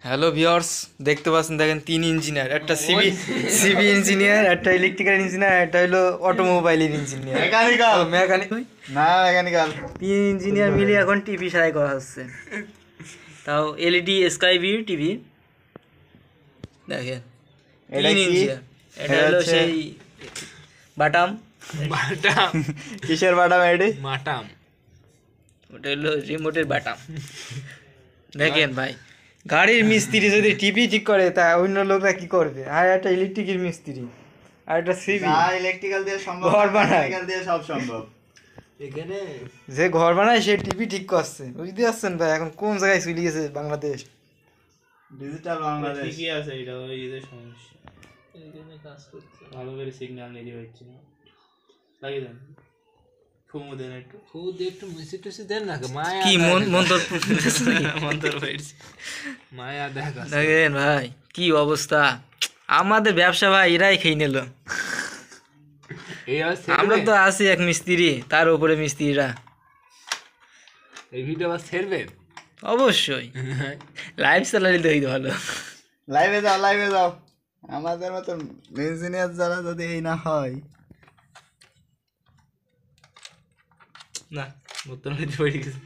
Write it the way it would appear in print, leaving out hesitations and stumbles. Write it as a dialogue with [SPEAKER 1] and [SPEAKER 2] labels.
[SPEAKER 1] Hello viewers, দেখতে পাচ্ছেন, দেখেন তিন ইঞ্জিনিয়ার, একটা সিবি ইঞ্জিনিয়ার, একটা ইলেকট্রিক্যাল ইঞ্জিনিয়ার, একটা হলো অটোমোবাইলের ইঞ্জিনিয়ার, মেকানিক্যাল। তিন ইঞ্জিনিয়ার মিলে এখন টিভি সারাই করা হচ্ছে, তাও এলইডি স্কাই ভিউ টিভি। দেখেন তিন ইঞ্জিনিয়ার, এটা হলো সেই বাটাম।
[SPEAKER 2] কিসের বাটাম? এটি
[SPEAKER 3] মাটাম,
[SPEAKER 1] ওটা হলো রিমোটের বাটাম। দেখেন ভাই, গাড়ির মিস্ত্রি যদি টিভি ঠিক করে তা অন্য লোকরা কি করবে? আর একটা ইলেকট্রিকের মিস্ত্রি, আর একটা সিবি।
[SPEAKER 2] ইলেকট্রিক্যাল দিয়ে সম্ভব,
[SPEAKER 1] ঘর বানায়,
[SPEAKER 2] মেকানিক্যাল দিয়ে সব সম্ভব।
[SPEAKER 3] এখানে
[SPEAKER 1] যে ঘর বানায় সে টিভি ঠিক করছে, বুঝতে পারছেন ভাই? এখন কোন জায়গায় চলে গেছে বাংলাদেশ?
[SPEAKER 2] ডিজিটাল বাংলাদেশ
[SPEAKER 3] ঠিকই আছে, এটা ওই যে সমস্যা। এখানে কাজ করতে ভালো করে সিগন্যাল নিতে পারছি না। লাগিয়ে দেন, ফুমু দেন একটু, ফু দিয়ে একটু মিশি টুসি দেন না। মায়া
[SPEAKER 1] কি মন্তর
[SPEAKER 3] মন্তর হয়েছে, মায়া দেখা।
[SPEAKER 1] দেখেন ভাই কি অবস্থা, আমাদের ব্যবসা ভাই এরাই খেয়ে নিল। আমরা তো আছি এক মিস্ত্রি, তার উপরে মিস্ত্রিরা।
[SPEAKER 3] এই ভিডিও আবার ছেড়বেন?
[SPEAKER 1] অবশ্যই লাইভ চালালে তো ভালো।
[SPEAKER 2] লাইভে যাও, লাইভে যাও। আমাদের মতন ইঞ্জিনিয়ার যারা যদি এই না হয়,
[SPEAKER 3] না মতন হইতে পড়ে গেছে।